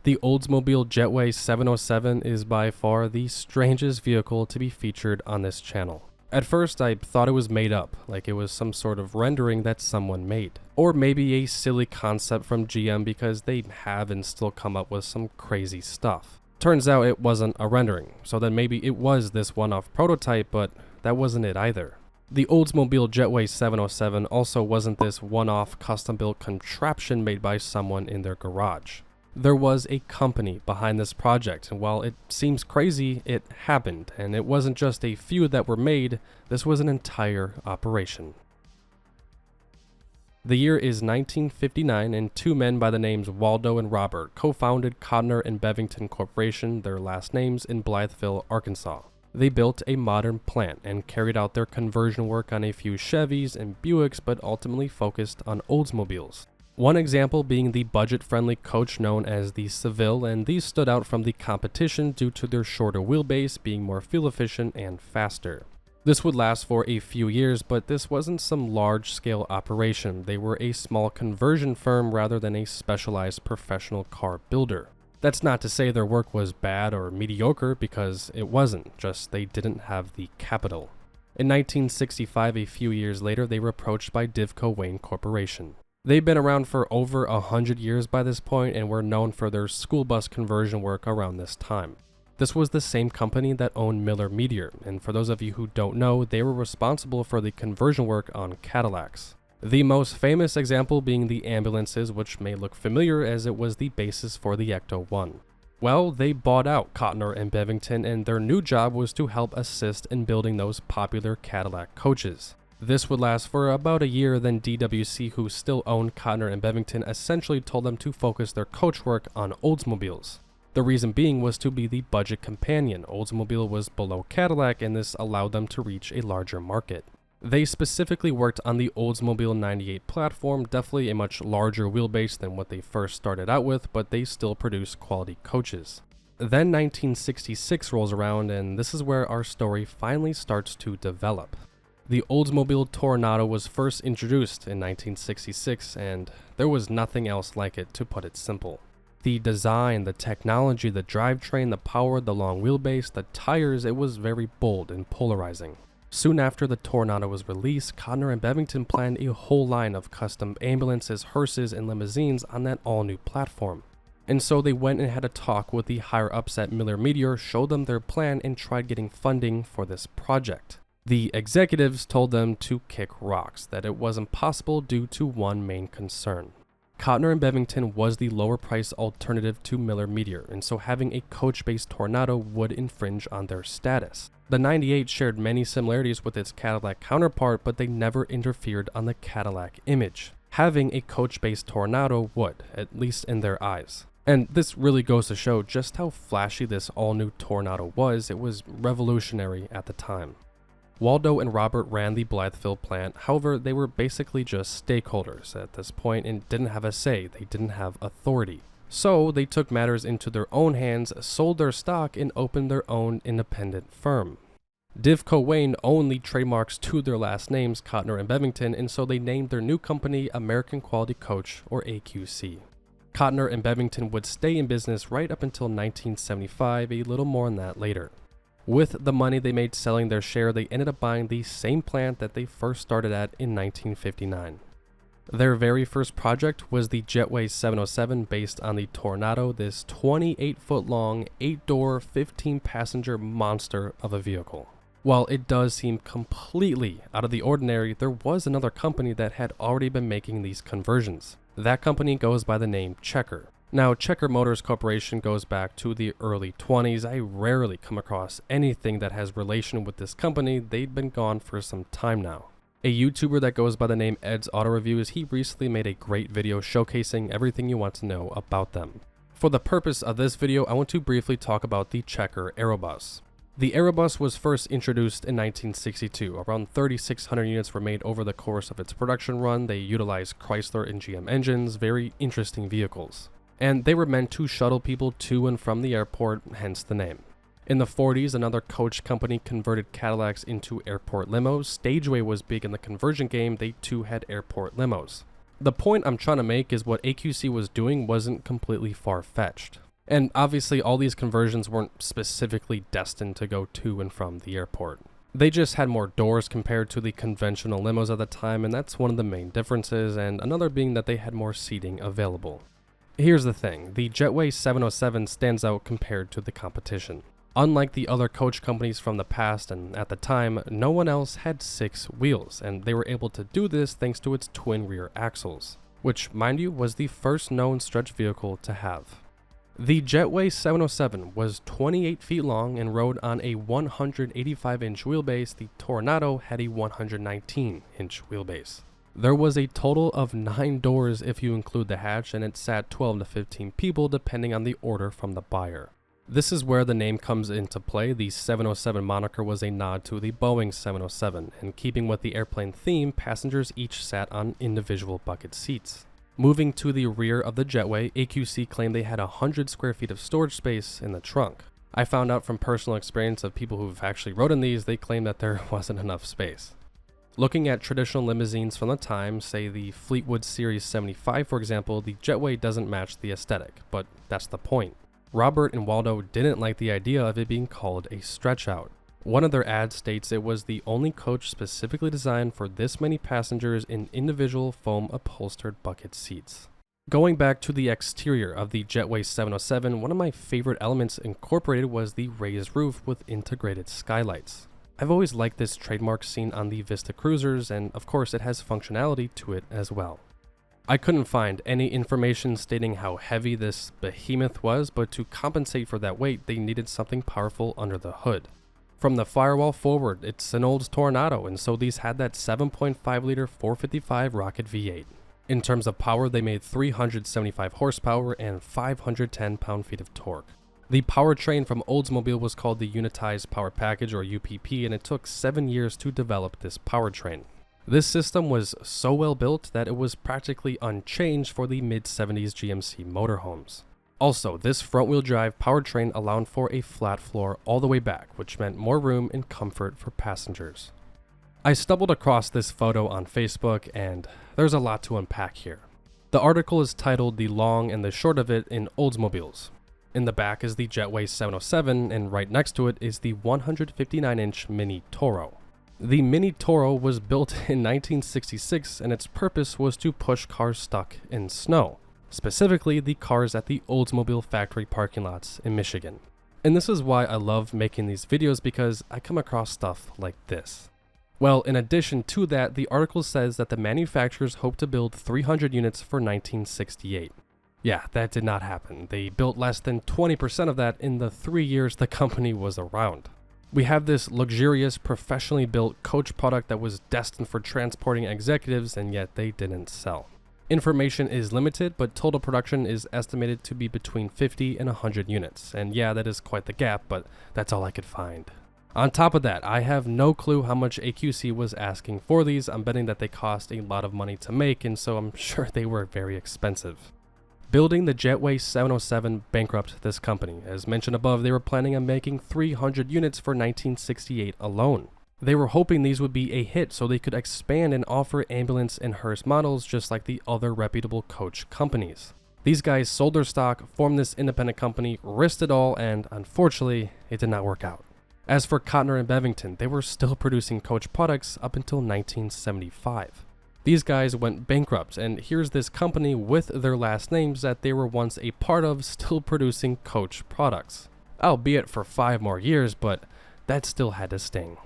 The Oldsmobile Jetway 707 is by far the strangest vehicle to be featured on this channel. At first, I thought it was made up, like it was some sort of rendering that someone made. Or maybe a silly concept from GM because they have and still come up with some crazy stuff. Turns out it wasn't a rendering, so then maybe it was this one-off prototype, but that wasn't it either. The Oldsmobile Jetway 707 also wasn't this one-off custom-built contraption made by someone in their garage. There was a company behind this project, and while it seems crazy, it happened, and it wasn't just a few that were made, this was an entire operation. The year is 1959, and two men by the names Waldo and Robert co-founded Cotner-Bevington Corporation, their last names, in Blytheville, Arkansas. They built a modern plant and carried out their conversion work on a few Chevys and Buicks, but ultimately focused on Oldsmobiles. One example being the budget-friendly coach known as the Seville, and these stood out from the competition due to their shorter wheelbase being more fuel-efficient and faster. This would last for a few years, but this wasn't some large-scale operation. They were a small conversion firm rather than a specialized professional car builder. That's not to say their work was bad or mediocre, because it wasn't, just they didn't have the capital. In 1965, a few years later, they were approached by Divco Wayne Corporation. They'd been around for over 100 years by this point and were known for their school bus conversion work around this time. This was the same company that owned Miller Meteor, and for those of you who don't know, they were responsible for the conversion work on Cadillacs. The most famous example being the ambulances, which may look familiar as it was the basis for the Ecto-1. Well, they bought out Cotner-Bevington, and their new job was to help assist in building those popular Cadillac coaches. This would last for about a year, then DWC, who still owned Cotner-Bevington, essentially told them to focus their coach work on Oldsmobiles. The reason being was to be the budget companion. Oldsmobile was below Cadillac, and this allowed them to reach a larger market. They specifically worked on the Oldsmobile 98 platform, definitely a much larger wheelbase than what they first started out with, but they still produced quality coaches. Then 1966 rolls around, and this is where our story finally starts to develop. The Oldsmobile Toronado was first introduced in 1966, and there was nothing else like it, to put it simple. The design, the technology, the drivetrain, the power, the long wheelbase, the tires, it was very bold and polarizing. Soon after the Toronado was released, Cotner-Bevington planned a whole line of custom ambulances, hearses, and limousines on that all-new platform. And so they went and had a talk with the higher-ups at Miller Meteor, showed them their plan, and tried getting funding for this project. The executives told them to kick rocks, that it wasn't possible due to one main concern. Cotner-Bevington was the lower price alternative to Miller Meteor, and so having a coach-based Toronado would infringe on their status. The 98 shared many similarities with its Cadillac counterpart, but they never interfered on the Cadillac image. Having a coach-based Toronado would, at least in their eyes. And this really goes to show just how flashy this all-new Toronado was. It was revolutionary at the time. Waldo and Robert ran the Blytheville plant, however, they were basically just stakeholders at this point and didn't have a say, they didn't have authority. So they took matters into their own hands, sold their stock, and opened their own independent firm. Divco Wayne owned the trademarks to their last names, Cotner-Bevington, and so they named their new company American Quality Coach, or AQC. Cotner-Bevington would stay in business right up until 1975, a little more on that later. With the money they made selling their share, they ended up buying the same plant that they first started at in 1959. Their very first project was the Jetway 707 based on the Toronado, this 28-foot long, 8-door, 15-passenger monster of a vehicle. While it does seem completely out of the ordinary, there was another company that had already been making these conversions. That company goes by the name Checker. Now, Checker Motors Corporation goes back to the early 20s. I rarely come across anything that has relation with this company. They'd been gone for some time now. A YouTuber that goes by the name Ed's Auto Reviews, he recently made a great video showcasing everything you want to know about them. For the purpose of this video, I want to briefly talk about the Checker Aerobus. The Aerobus was first introduced in 1962. Around 3,600 units were made over the course of its production run. They utilized Chrysler and GM engines, very interesting vehicles. And they were meant to shuttle people to and from the airport, hence the name. In the 40s, another coach company converted Cadillacs into airport limos. Stageway was big in the conversion game. They too had airport limos. The point I'm trying to make is what AQC was doing wasn't completely far-fetched. And obviously all these conversions weren't specifically destined to go to and from the airport. They just had more doors compared to the conventional limos at the time, and that's one of the main differences, and another being that they had more seating available. Here's the thing, the Jetway 707 stands out compared to the competition. Unlike the other coach companies from the past and at the time, no one else had 6 wheels, and they were able to do this thanks to its twin rear axles, which, mind you, was the first known stretch vehicle to have. The Jetway 707 was 28 feet long and rode on a 185-inch wheelbase. The Toronado had a 119-inch wheelbase. There was a total of 9 doors if you include the hatch, and it sat 12 to 15 people depending on the order from the buyer. This is where the name comes into play. The 707 moniker was a nod to the Boeing 707, and keeping with the airplane theme, passengers each sat on individual bucket seats. Moving to the rear of the Jetway, AQC claimed they had 100 square feet of storage space in the trunk. I found out from personal experience of people who've actually rode in these, they claim that there wasn't enough space. Looking at traditional limousines from the time, say the Fleetwood Series 75 for example, the Jetway doesn't match the aesthetic, but that's the point. Robert and Waldo didn't like the idea of it being called a stretch out. One of their ads states it was the only coach specifically designed for this many passengers in individual foam upholstered bucket seats. Going back to the exterior of the Jetway 707, one of my favorite elements incorporated was the raised roof with integrated skylights. I've always liked this trademark seen on the Vista Cruisers, and of course it has functionality to it as well. I couldn't find any information stating how heavy this behemoth was, but to compensate for that weight, they needed something powerful under the hood. From the firewall forward, it's an old Toronado, and so these had that 7.5 liter 455 rocket V8. In terms of power, they made 375 horsepower and 510 pound-feet of torque. The powertrain from Oldsmobile was called the Unitized Power Package, or UPP, and it took 7 years to develop this powertrain. This system was so well built that it was practically unchanged for the mid-70s GMC motorhomes. Also, this front-wheel drive powertrain allowed for a flat floor all the way back, which meant more room and comfort for passengers. I stumbled across this photo on Facebook, and there's a lot to unpack here. The article is titled "The Long and the Short of It in Oldsmobiles." In the back is the Jetway 707, and right next to it is the 159-inch Mini Toro. The Mini Toro was built in 1966, and its purpose was to push cars stuck in snow. Specifically, the cars at the Oldsmobile factory parking lots in Michigan. And this is why I love making these videos, because I come across stuff like this. Well, in addition to that, the article says that the manufacturers hope to build 300 units for 1968. Yeah, that did not happen. They built less than 20% of that in the 3 years the company was around. We have this luxurious, professionally built coach product that was destined for transporting executives, and yet they didn't sell. Information is limited, but total production is estimated to be between 50 and 100 units. And yeah, that is quite the gap, but that's all I could find. On top of that, I have no clue how much AQC was asking for these. I'm betting that they cost a lot of money to make, and so I'm sure they were very expensive. Building the Jetway 707 bankrupted this company. As mentioned above, they were planning on making 300 units for 1968 alone. They were hoping these would be a hit so they could expand and offer ambulance and hearse models just like the other reputable coach companies. These guys sold their stock, formed this independent company, risked it all, and unfortunately, it did not work out. As for Cotner-Bevington, they were still producing coach products up until 1975. These guys went bankrupt, and here's this company with their last names that they were once a part of still producing coach products. Albeit for 5 more years, but that still had to sting.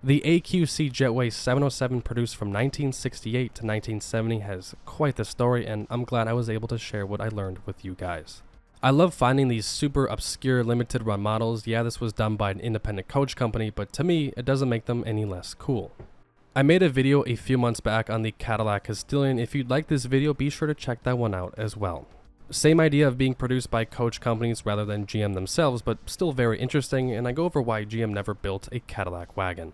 The AQC Jetway 707 produced from 1968 to 1970 has quite the story, and I'm glad I was able to share what I learned with you guys. I love finding these super obscure limited run models. Yeah, this was done by an independent coach company, but to me, it doesn't make them any less cool. I made a video a few months back on the Cadillac Castilian. If you'd like this video, be sure to check that one out as well. Same idea of being produced by coach companies rather than GM themselves, but still very interesting, and I go over why GM never built a Cadillac wagon.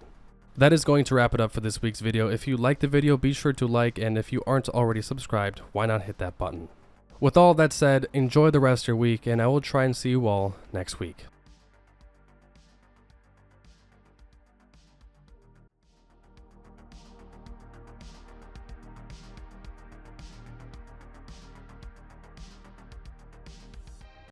That is going to wrap it up for this week's video. If you liked the video, be sure to like, and if you aren't already subscribed, why not hit that button? With all that said, enjoy the rest of your week, and I will try and see you all next week.